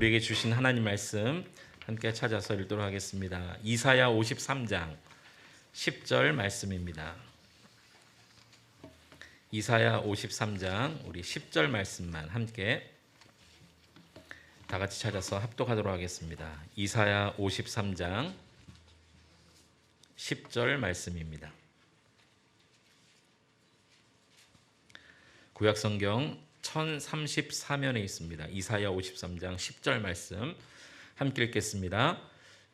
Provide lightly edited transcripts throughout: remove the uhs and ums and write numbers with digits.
우리에게 주신 하나님 말씀 함께 찾아서 읽도록 하겠습니다. 이사야 53장 10절 말씀입니다. 이사야 53장 우리 10절 말씀만 함께 다 같이 찾아서 합독하도록 하겠습니다. 이사야 53장 10절 말씀입니다. 구약성경 1034면에 있습니다. 이사야 53장 10절 말씀 함께 읽겠습니다.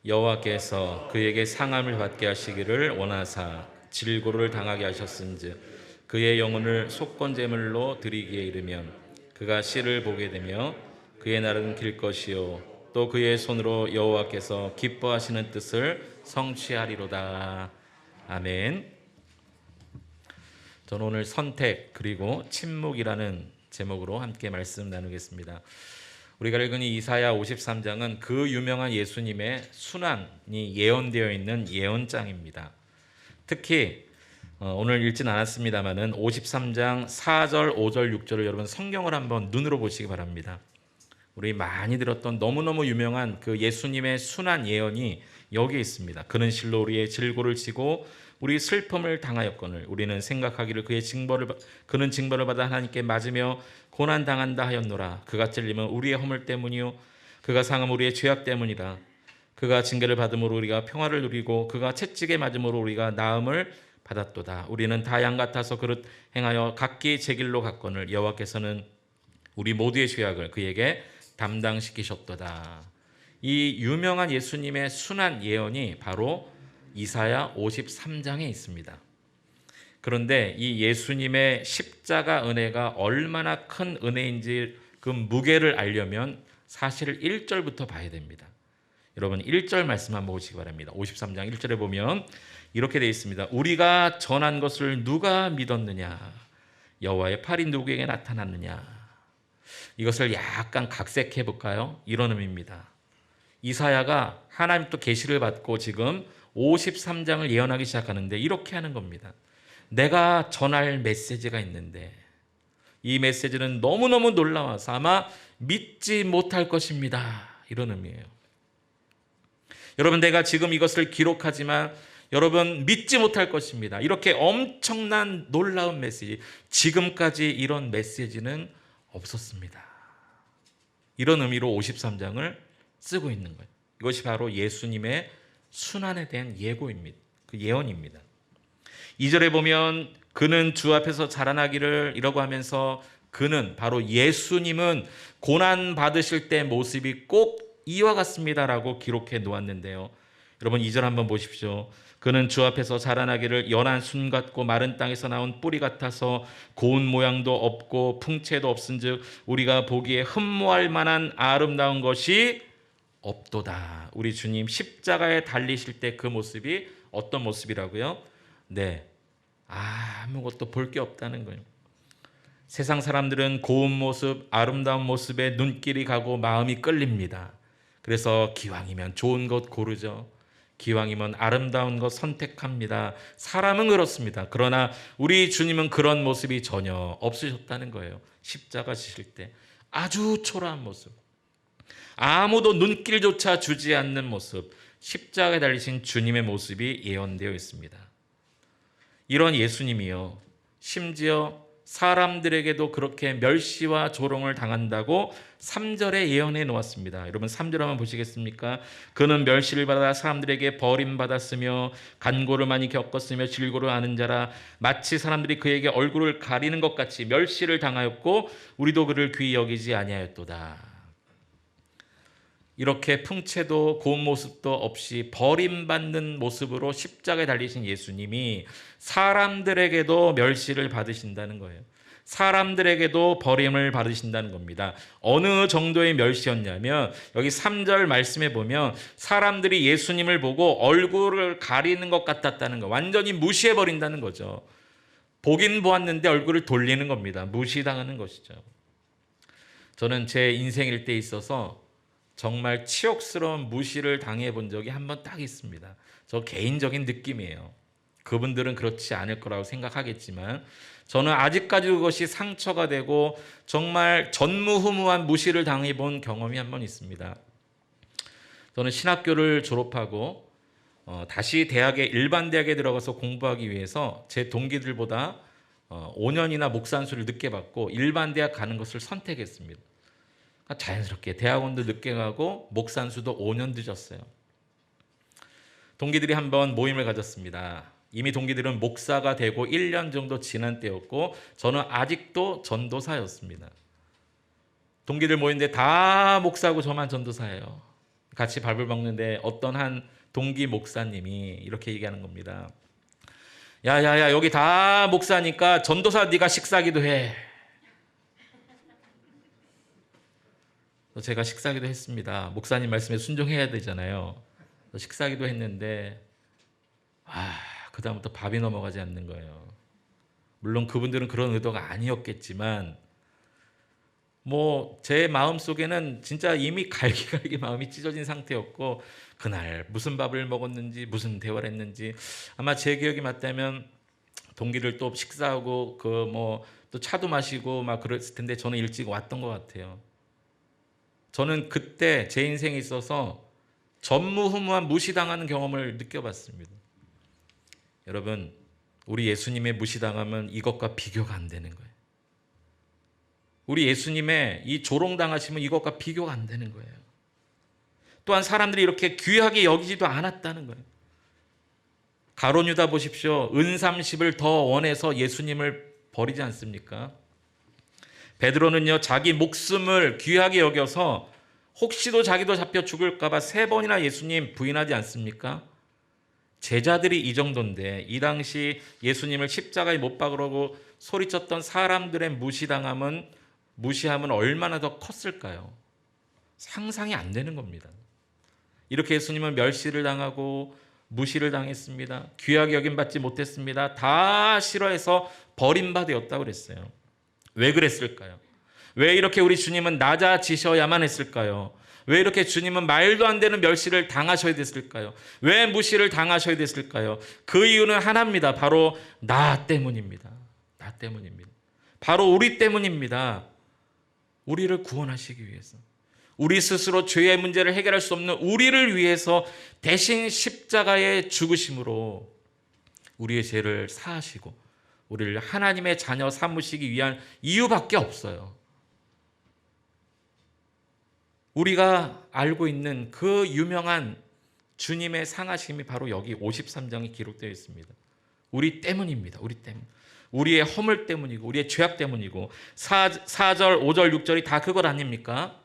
여호와께서 그에게 상함을 받게 하시기를 원하사 질고를 당하게 하셨은즉 그의 영혼을 속건제물로 드리기에 이르면 그가 씨를 보게 되며 그의 날은 길 것이요 또 그의 손으로 여호와께서 기뻐하시는 뜻을 성취하리로다. 아멘. 저는 오늘 선택 그리고 침묵이라는 제목으로 함께 말씀 나누겠습니다. 우리가 읽은 이사야 53장은 그 유명한 예수님의 순환이 예언되어 있는 예언장입니다. 특히 오늘 읽진 않았습니다만은 53장 4절, 5절, 6절을 여러분 성경을 한번 눈으로 보시기 바랍니다. 우리 많이 들었던 너무너무 유명한 그 예수님의 순환 예언이 여기에 있습니다. 그는 실로 우리의 질고를 지고 우리 슬픔을 당하였거늘 우리는 생각하기를 그는 징벌을 받아 하나님께 맞으며 고난 당한다 하였노라. 그가 찔림은 우리의 허물 때문이요 그가 상함 우리의 죄악 때문이라. 그가 징계를 받음으로 우리가 평화를 누리고 그가 채찍에 맞음으로 우리가 나음을 받았도다. 우리는 다 양 같아서 그릇 행하여 각기 제 길로 갔거늘 여호와께서는 우리 모두의 죄악을 그에게 담당시키셨도다. 이 유명한 예수님의 순환 예언이 바로 이사야 53장에 있습니다. 그런데 이 예수님의 십자가 은혜가 얼마나 큰 은혜인지 그 무게를 알려면 사실 1절부터 봐야 됩니다. 여러분 1절 말씀 한번 보시기 바랍니다. 53장 1절에 보면 이렇게 되어 있습니다. 우리가 전한 것을 누가 믿었느냐? 여호와의 팔이 누구에게 나타났느냐? 이것을 약간 각색해 볼까요? 이런 의미입니다. 이사야가 하나님 또 계시를 받고 지금 53장을 예언하기 시작하는데 이렇게 하는 겁니다. 내가 전할 메시지가 있는데 이 메시지는 너무너무 놀라워서 아마 믿지 못할 것입니다. 이런 의미예요. 여러분 내가 지금 이것을 기록하지만 여러분 믿지 못할 것입니다. 이렇게 엄청난 놀라운 메시지, 지금까지 이런 메시지는 없었습니다. 이런 의미로 53장을 쓰고 있는 거예요. 이것이 바로 예수님의 순환에 대한 예고입니다. 그 예언입니다. 2절에 보면 그는 주 앞에서 자라나기를 이라고 하면서 그는 바로 예수님은 고난 받으실 때 모습이 꼭 이와 같습니다라고 기록해 놓았는데요. 여러분 2절 한번 보십시오. 그는 주 앞에서 자라나기를 연한 순 같고 마른 땅에서 나온 뿌리 같아서 고운 모양도 없고 풍채도 없은즉 우리가 보기에 흠모할 만한 아름다운 것이 없도다. 우리 주님 십자가에 달리실 때 그 모습이 어떤 모습이라고요? 네, 아무것도 볼 게 없다는 거예요. 세상 사람들은 고운 모습, 아름다운 모습에 눈길이 가고 마음이 끌립니다. 그래서 기왕이면 좋은 것 고르죠. 기왕이면 아름다운 것 선택합니다. 사람은 그렇습니다. 그러나 우리 주님은 그런 모습이 전혀 없으셨다는 거예요. 십자가 지실 때 아주 초라한 모습, 아무도 눈길조차 주지 않는 모습, 십자가에 달리신 주님의 모습이 예언되어 있습니다. 이런 예수님이요, 심지어 사람들에게도 그렇게 멸시와 조롱을 당한다고 3절에 예언해 놓았습니다. 여러분 3절 한번 보시겠습니까? 그는 멸시를 받아 사람들에게 버림받았으며 간고를 많이 겪었으며 질고를 아는 자라. 마치 사람들이 그에게 얼굴을 가리는 것 같이 멸시를 당하였고 우리도 그를 귀히 여기지 아니하였도다. 이렇게 풍채도 고운 모습도 없이 버림받는 모습으로 십자가에 달리신 예수님이 사람들에게도 멸시를 받으신다는 거예요. 사람들에게도 버림을 받으신다는 겁니다. 어느 정도의 멸시였냐면 여기 3절 말씀에 보면 사람들이 예수님을 보고 얼굴을 가리는 것 같았다는 거, 완전히 무시해버린다는 거죠. 보긴 보았는데 얼굴을 돌리는 겁니다. 무시당하는 것이죠. 저는 제 인생 일대에 있어서 정말 치욕스러운 무시를 당해 본 적이 한 번 딱 있습니다. 저 개인적인 느낌이에요. 그분들은 그렇지 않을 거라고 생각하겠지만 저는 아직까지 그것이 상처가 되고 정말 전무후무한 무시를 당해본 경험이 한 번 있습니다. 저는 신학교를 졸업하고 다시 일반 대학에 들어가서 공부하기 위해서 제 동기들보다 5년이나 목산수를 늦게 받고 일반 대학 가는 것을 선택했습니다. 자연스럽게 대학원도 늦게 가고 목산수도 5년 늦었어요. 동기들이 한번 모임을 가졌습니다. 이미 동기들은 목사가 되고 1년 정도 지난 때였고 저는 아직도 전도사였습니다. 동기들 모였는데 다 목사고 저만 전도사예요. 같이 밥을 먹는데 어떤 한 동기 목사님이 이렇게 얘기하는 겁니다. 야야야, 여기 다 목사니까 전도사 네가 식사기도 해. 제가 식사기도 했습니다. 목사님 말씀에 순종해야 되잖아요. 식사기도 했는데 그다음부터 밥이 넘어가지 않는 거예요. 물론 그분들은 그런 의도가 아니었겠지만 제 마음속에는 진짜 이미 갈기갈기 마음이 찢어진 상태였고 그날 무슨 밥을 먹었는지 무슨 대화를 했는지 아마 제 기억이 맞다면 동기들 또 식사하고 또 차도 마시고 막 그랬을 텐데 저는 일찍 왔던 것 같아요. 저는 그때 제 인생에 있어서 전무후무한 무시당하는 경험을 느껴봤습니다. 여러분, 우리 예수님의 무시당하면 이것과 비교가 안 되는 거예요. 우리 예수님의 이 조롱당하시면 이것과 비교가 안 되는 거예요. 또한 사람들이 이렇게 귀하게 여기지도 않았다는 거예요. 가룟 유다 보십시오. 은 30을 더 원해서 예수님을 버리지 않습니까? 베드로는요, 자기 목숨을 귀하게 여겨서 혹시도 자기도 잡혀 죽을까 봐 3번이나 예수님 부인하지 않습니까? 제자들이 이 정도인데 이 당시 예수님을 십자가에 못 박으라고 소리쳤던 사람들의 무시함은 얼마나 더 컸을까요? 상상이 안 되는 겁니다. 이렇게 예수님은 멸시를 당하고 무시를 당했습니다. 귀하게 여김받지 못했습니다. 다 싫어해서 버림받았다고 그랬어요. 왜 그랬을까요? 왜 이렇게 우리 주님은 낮아지셔야만 했을까요? 왜 이렇게 주님은 말도 안 되는 멸시를 당하셔야 됐을까요? 왜 무시를 당하셔야 됐을까요? 그 이유는 하나입니다. 바로 나 때문입니다. 나 때문입니다. 바로 우리 때문입니다. 우리를 구원하시기 위해서, 우리 스스로 죄의 문제를 해결할 수 없는 우리를 위해서 대신 십자가의 죽으심으로 우리의 죄를 사하시고 우리를 하나님의 자녀 삼으시기 위한 이유밖에 없어요. 우리가 알고 있는 그 유명한 주님의 상하심이 바로 여기 53장에 기록되어 있습니다. 우리 때문입니다. 우리 때문. 우리의 허물 때문이고 우리의 죄악 때문이고 4절, 5절, 6절이 다 그것 아닙니까?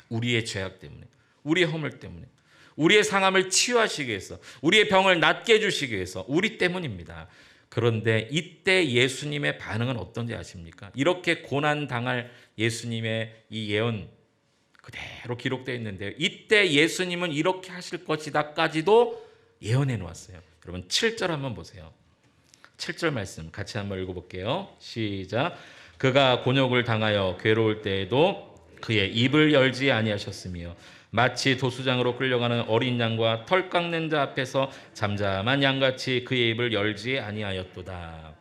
우리의 죄악 때문에, 우리의 허물 때문에, 우리의 상함을 치유하시기 위해서, 우리의 병을 낫게 해주시기 위해서 우리 때문입니다. 그런데 이때 예수님의 반응은 어떤지 아십니까? 이렇게 고난당할 예수님의 이 예언 그대로 기록되어 있는데요. 이때 예수님은 이렇게 하실 것이다까지도 예언해 놓았어요. 여러분 7절 한번 보세요. 7절 말씀 같이 한번 읽어볼게요. 시작. 그가 곤욕을 당하여 괴로울 때에도 그의 입을 열지 아니하셨으며 마치 도수장으로 끌려가는 어린 양과 털 깎는 자 앞에서 잠잠한 양같이 그의 입을 열지 아니하였도다.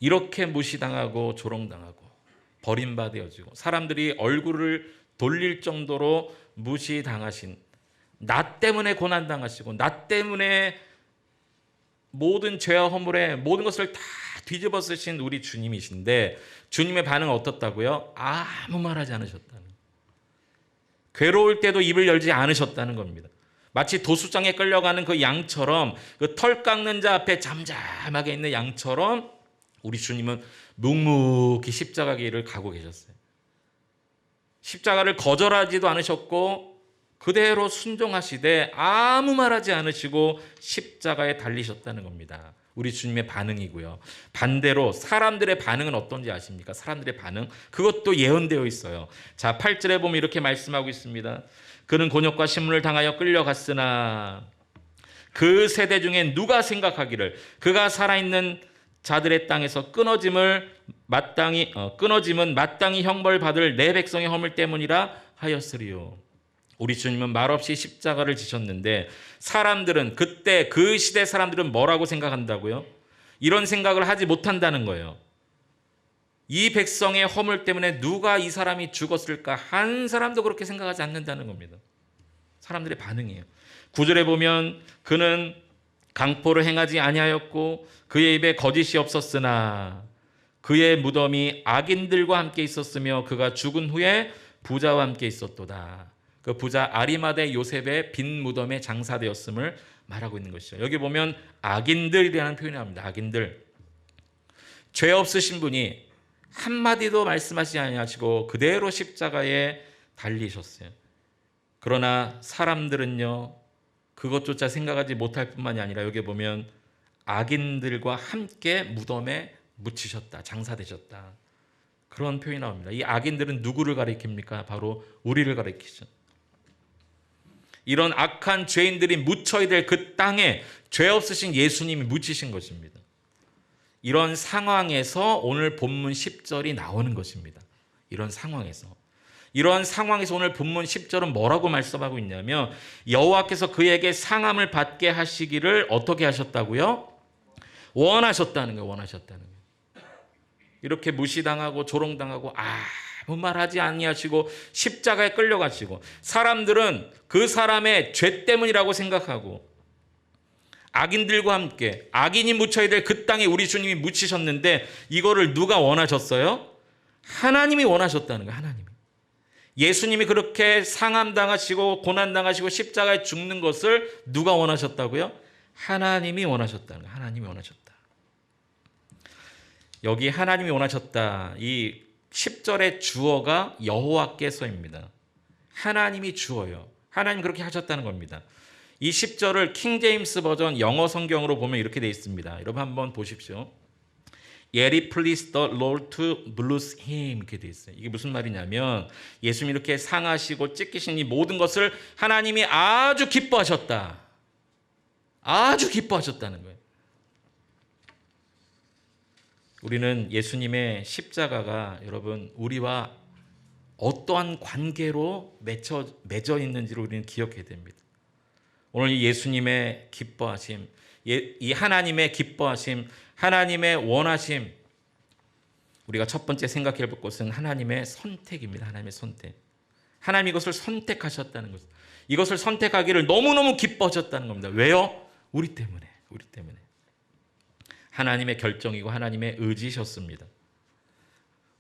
이렇게 무시당하고 조롱당하고 버림받아지고 사람들이 얼굴을 돌릴 정도로 무시당하신, 나 때문에 고난당하시고 나 때문에 모든 죄와 허물에 모든 것을 다 뒤집어 쓰신 우리 주님이신데 주님의 반응은 어떻다고요? 아무 말하지 않으셨다는, 괴로울 때도 입을 열지 않으셨다는 겁니다. 마치 도수장에 끌려가는 그 양처럼, 그 털 깎는 자 앞에 잠잠하게 있는 양처럼 우리 주님은 묵묵히 십자가 길을 가고 계셨어요. 십자가를 거절하지도 않으셨고 그대로 순종하시되 아무 말하지 않으시고 십자가에 달리셨다는 겁니다. 우리 주님의 반응이고요. 반대로 사람들의 반응은 어떤지 아십니까? 사람들의 반응, 그것도 예언되어 있어요. 자, 8절에 보면 이렇게 말씀하고 있습니다. 그는 곤욕과 신문을 당하여 끌려갔으나 그 세대 중에 누가 생각하기를 그가 살아있는 자들의 땅에서 끊어짐은 마땅히 형벌 받을 내 백성의 허물 때문이라 하였으리요. 우리 주님은 말없이 십자가를 지셨는데 사람들은 그때 그 시대 사람들은 뭐라고 생각한다고요? 이런 생각을 하지 못한다는 거예요. 이 백성의 허물 때문에 누가 이 사람이 죽었을까? 한 사람도 그렇게 생각하지 않는다는 겁니다. 사람들의 반응이에요. 9절에 보면 그는 강포를 행하지 아니하였고 그의 입에 거짓이 없었으나 그의 무덤이 악인들과 함께 있었으며 그가 죽은 후에 부자와 함께 있었도다. 그 부자 아리마대 요셉의 빈 무덤에 장사되었음을 말하고 있는 것이죠. 여기 보면 악인들이라는 표현이 나옵니다. 악인들. 죄 없으신 분이 한마디도 말씀하시지 아니하시고 그대로 십자가에 달리셨어요. 그러나 사람들은요, 그것조차 생각하지 못할 뿐만이 아니라 여기 보면 악인들과 함께 무덤에 묻히셨다, 장사되셨다. 그런 표현이 나옵니다. 이 악인들은 누구를 가리킵니까? 바로 우리를 가리키죠. 이런 악한 죄인들이 묻혀야 될 그 땅에 죄 없으신 예수님이 묻히신 것입니다. 이런 상황에서 오늘 본문 10절이 나오는 것입니다. 이런 상황에서 오늘 본문 10절은 뭐라고 말씀하고 있냐면 여호와께서 그에게 상함을 받게 하시기를 어떻게 하셨다고요? 원하셨다는 거예요. 원하셨다는 거예요. 이렇게 무시당하고 조롱당하고 아무 말하지 아니하시고 십자가에 끌려가시고 사람들은 그 사람의 죄 때문이라고 생각하고 악인들과 함께 악인이 묻혀야 될 그 땅에 우리 주님이 묻히셨는데 이거를 누가 원하셨어요? 하나님이 원하셨다는 거예요. 하나님이. 예수님이 그렇게 상함당하시고 고난당하시고 십자가에 죽는 것을 누가 원하셨다고요? 하나님이 원하셨다는 거예요. 하나님이 원하셨다. 여기 하나님이 원하셨다. 이 10절의 주어가 여호와께서입니다. 하나님이 주어요. 하나님 그렇게 하셨다는 겁니다. 이 10절을 킹제임스 버전 영어 성경으로 보면 이렇게 되어 있습니다. 여러분 한번 보십시오. Yet it pleased the Lord to bless him 이렇게 되어 있어요. 이게 무슨 말이냐면 예수님이 이렇게 상하시고 찢기신 이 모든 것을 하나님이 아주 기뻐하셨다. 아주 기뻐하셨다는 거예요. 우리는 예수님의 십자가가 여러분 우리와 어떠한 관계로 맺어 있는지를 우리는 기억해야 됩니다. 오늘 이 예수님의 기뻐하심, 이 하나님의 기뻐하심, 하나님의 원하심, 우리가 첫 번째 생각해 볼 것은 하나님의 선택입니다. 하나님의 선택. 하나님이 이것을 선택하셨다는 것. 이것을 선택하기를 너무너무 기뻐하셨다는 겁니다. 왜요? 우리 때문에. 하나님의 결정이고 하나님의 의지셨습니다.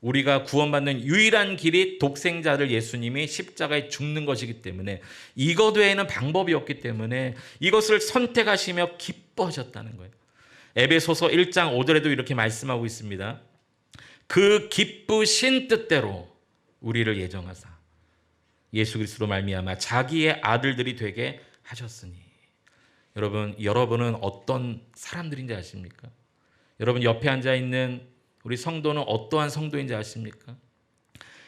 우리가 구원받는 유일한 길이 독생자를 예수님이 십자가에 죽는 것이기 때문에 이것 외에는 방법이 없기 때문에 이것을 선택하시며 기뻐하셨다는 거예요. 에베소서 1장 5절에도 이렇게 말씀하고 있습니다. 그 기쁘신 뜻대로 우리를 예정하사 예수 그리스도로 말미암아 자기의 아들들이 되게 하셨으니. 여러분은 어떤 사람들인지 아십니까? 여러분 옆에 앉아 있는 우리 성도는 어떠한 성도인지 아십니까?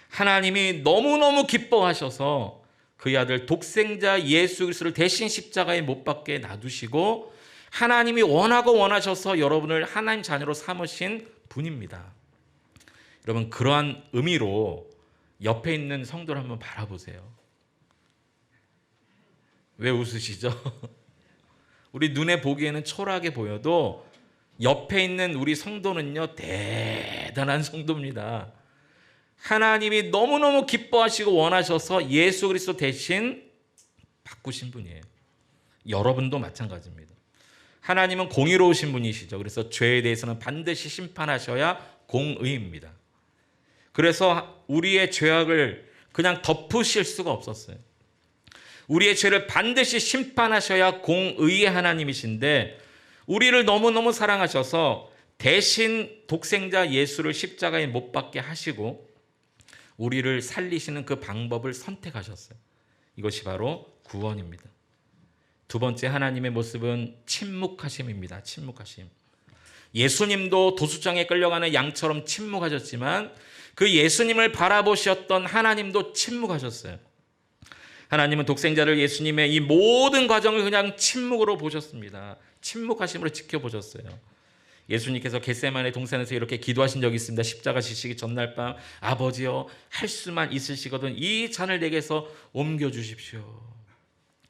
하나님이 너무너무 기뻐하셔서 그의 아들 독생자 예수 그리스도를 대신 십자가에 못 박게 놔두시고 하나님이 원하고 원하셔서 여러분을 하나님 자녀로 삼으신 분입니다. 여러분 그러한 의미로 옆에 있는 성도를 한번 바라보세요. 왜 웃으시죠? 우리 눈에 보기에는 초라하게 보여도 옆에 있는 우리 성도는요 대단한 성도입니다. 하나님이 너무너무 기뻐하시고 원하셔서 예수 그리스도 대신 바꾸신 분이에요. 여러분도 마찬가지입니다. 하나님은 공의로우신 분이시죠. 그래서 죄에 대해서는 반드시 심판하셔야 공의입니다. 그래서 우리의 죄악을 그냥 덮으실 수가 없었어요. 우리의 죄를 반드시 심판하셔야 공의의 하나님이신데 우리를 너무너무 사랑하셔서 대신 독생자 예수를 십자가에 못 박게 하시고 우리를 살리시는 그 방법을 선택하셨어요. 이것이 바로 구원입니다. 두 번째 하나님의 모습은 침묵하심입니다. 침묵하심. 예수님도 도수장에 끌려가는 양처럼 침묵하셨지만 그 예수님을 바라보셨던 하나님도 침묵하셨어요. 하나님은 독생자를 예수님의 이 모든 과정을 그냥 침묵으로 보셨습니다. 침묵하심으로 지켜보셨어요. 예수님께서 겟세마네 동산에서 이렇게 기도하신 적이 있습니다. 십자가 지시기 전날 밤, 아버지여 할 수만 있으시거든 이 잔을 내게서 옮겨주십시오.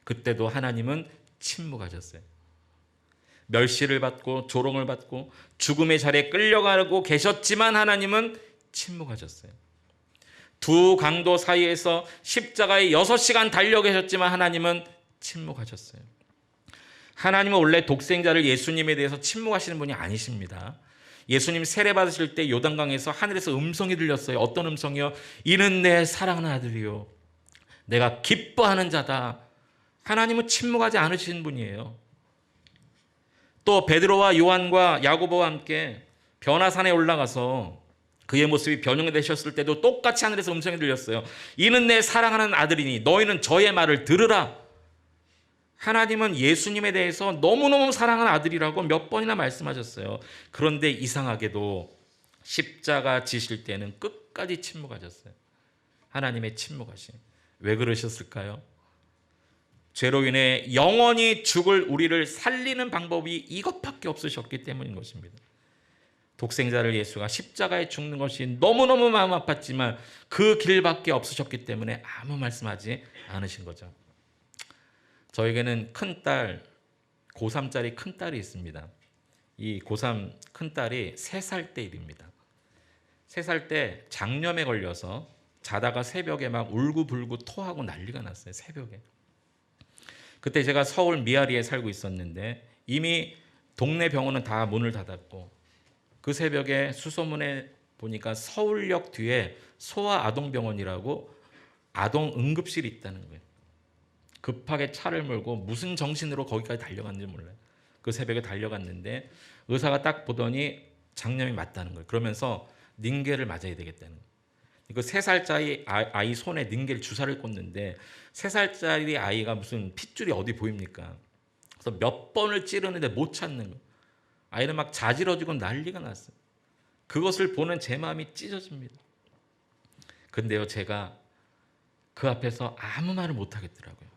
그때도 하나님은 침묵하셨어요. 멸시를 받고 조롱을 받고 죽음의 자리에 끌려가고 계셨지만 하나님은 침묵하셨어요. 두 강도 사이에서 십자가에 6시간 달려 계셨지만 하나님은 침묵하셨어요. 하나님은 원래 독생자를 예수님에 대해서 침묵하시는 분이 아니십니다. 예수님 세례 받으실 때 요단강에서 하늘에서 음성이 들렸어요. 어떤 음성이요? 이는 내 사랑하는 아들이요 내가 기뻐하는 자다. 하나님은 침묵하지 않으시는 분이에요. 또 베드로와 요한과 야고보와 함께 변화산에 올라가서 그의 모습이 변형되셨을 때도 똑같이 하늘에서 음성이 들렸어요. 이는 내 사랑하는 아들이니 너희는 저의 말을 들으라. 하나님은 예수님에 대해서 너무너무 사랑하는 아들이라고 몇 번이나 말씀하셨어요. 그런데 이상하게도 십자가 지실 때는 끝까지 침묵하셨어요. 하나님의 침묵하심. 왜 그러셨을까요? 죄로 인해 영원히 죽을 우리를 살리는 방법이 이것밖에 없으셨기 때문인 것입니다. 독생자를 예수가 십자가에 죽는 것이 너무너무 마음 아팠지만 그 길밖에 없으셨기 때문에 아무 말씀하지 않으신 거죠. 저에게는 큰딸, 고3짜리 큰딸이 있습니다. 이 고3 큰딸이 3살 때 일입니다. 3살 때 장염에 걸려서 자다가 새벽에 막 울고불고 토하고 난리가 났어요. 새벽에. 그때 제가 서울 미아리에 살고 있었는데 이미 동네 병원은 다 문을 닫았고 그 새벽에 수소문에 보니까 서울역 뒤에 소아아동병원이라고 아동 응급실이 있다는 거예요. 급하게 차를 몰고 무슨 정신으로 거기까지 달려갔는지 몰라요. 그 새벽에 달려갔는데 의사가 딱 보더니 장염이 맞다는 거예요. 그러면서 닌겔을 맞아야 되겠다는 거예요. 그 3살짜리 아이 손에 닌겔 주사를 꽂는데 3살짜리 아이가 무슨 핏줄이 어디 보입니까? 그래서 몇 번을 찌르는데 못 찾는 거예요. 아이는 막 자지러지고 난리가 났어요. 그것을 보는 제 마음이 찢어집니다. 근데요, 제가 그 앞에서 아무 말을 못 하겠더라고요.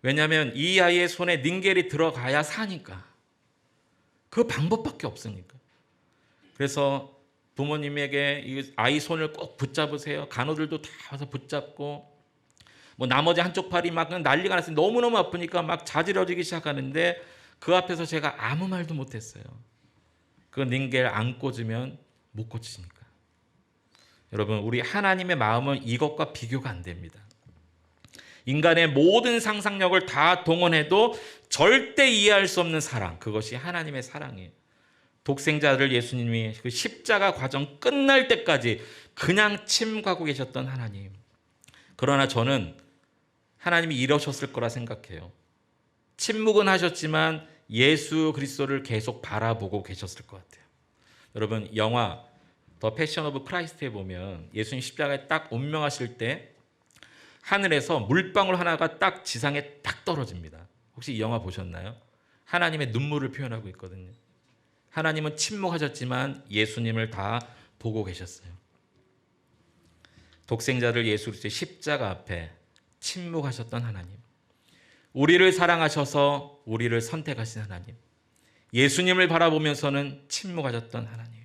왜냐하면 이 아이의 손에 닌겔이 들어가야 사니까. 그 방법밖에 없으니까. 그래서 부모님에게 이 아이 손을 꼭 붙잡으세요. 간호들도 다 와서 붙잡고 뭐 나머지 한쪽 팔이 막 난리가 났어요. 너무너무 아프니까 막 자지러지기 시작하는데 그 앞에서 제가 아무 말도 못했어요. 그 닌겔 안 꽂으면 못 고치니까. 여러분, 우리 하나님의 마음은 이것과 비교가 안 됩니다. 인간의 모든 상상력을 다 동원해도 절대 이해할 수 없는 사랑, 그것이 하나님의 사랑이에요. 독생자를 예수님이 그 십자가 과정 끝날 때까지 그냥 침묵하고 계셨던 하나님. 그러나 저는 하나님이 이러셨을 거라 생각해요. 침묵은 하셨지만 예수 그리스도를 계속 바라보고 계셨을 것 같아요. 여러분, 영화 더 패션 오브 크라이스트에 보면 예수님 십자가에 딱 운명하실 때 하늘에서 물방울 하나가 딱 지상에 딱 떨어집니다. 혹시 이 영화 보셨나요? 하나님의 눈물을 표현하고 있거든요. 하나님은 침묵하셨지만 예수님을 다 보고 계셨어요. 독생자를 예수 그리스도의 십자가 앞에 침묵하셨던 하나님. 우리를 사랑하셔서 우리를 선택하신 하나님. 예수님을 바라보면서는 침묵하셨던 하나님.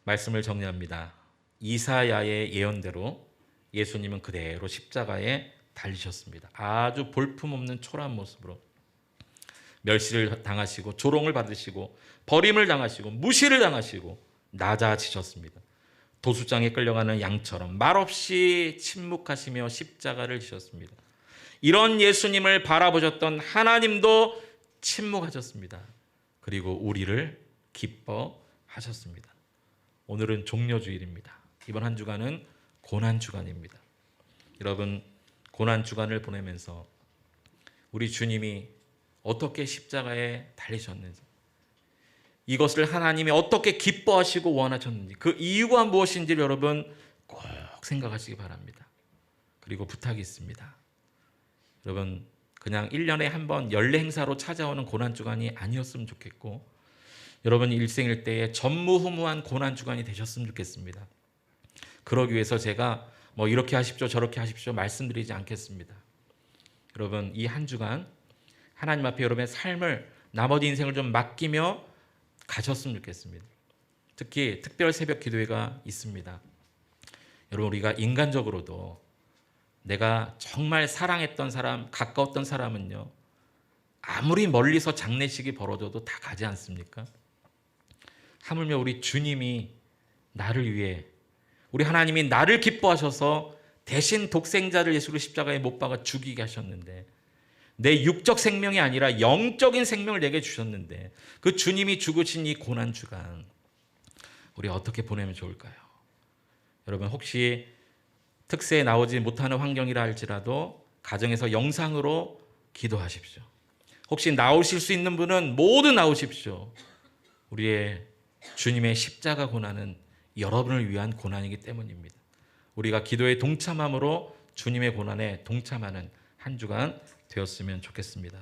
말씀을 정리합니다. 이사야의 예언대로 예수님은 그대로 십자가에 달리셨습니다. 아주 볼품없는 초라한 모습으로 멸시를 당하시고 조롱을 받으시고 버림을 당하시고 무시를 당하시고 낮아지셨습니다. 도수장에 끌려가는 양처럼 말없이 침묵하시며 십자가를 지셨습니다. 이런 예수님을 바라보셨던 하나님도 침묵하셨습니다. 그리고 우리를 기뻐하셨습니다. 오늘은 종려주일입니다. 이번 한 주간은 고난주간입니다. 여러분, 고난주간을 보내면서 우리 주님이 어떻게 십자가에 달리셨는지, 이것을 하나님이 어떻게 기뻐하시고 원하셨는지, 그 이유가 무엇인지를 여러분 꼭 생각하시기 바랍니다. 그리고 부탁이 있습니다. 여러분, 그냥 1년에 한 번 연례 행사로 찾아오는 고난주간이 아니었으면 좋겠고, 여러분 일생일대에 전무후무한 고난주간이 되셨으면 좋겠습니다. 그러기 위해서 제가 뭐 이렇게 하십시오 저렇게 하십시오 말씀드리지 않겠습니다. 여러분, 이 한 주간 하나님 앞에 여러분의 삶을, 나머지 인생을 좀 맡기며 가셨으면 좋겠습니다. 특히 특별 새벽 기도회가 있습니다. 여러분, 우리가 인간적으로도 내가 정말 사랑했던 사람, 가까웠던 사람은요, 아무리 멀리서 장례식이 벌어져도 다 가지 않습니까? 하물며 우리 주님이 나를 위해, 우리 하나님이 나를 기뻐하셔서 대신 독생자를 예수를 십자가에 못 박아 죽이게 하셨는데, 내 육적 생명이 아니라 영적인 생명을 내게 주셨는데, 그 주님이 죽으신 이 고난주간 우리 어떻게 보내면 좋을까요? 여러분, 혹시 특세에 나오지 못하는 환경이라 할지라도 가정에서 영상으로 기도하십시오. 혹시 나오실 수 있는 분은 모두 나오십시오. 우리의 주님의 십자가 고난은 여러분을 위한 고난이기 때문입니다. 우리가 기도에 동참함으로 주님의 고난에 동참하는 한 주간 되었으면 좋겠습니다.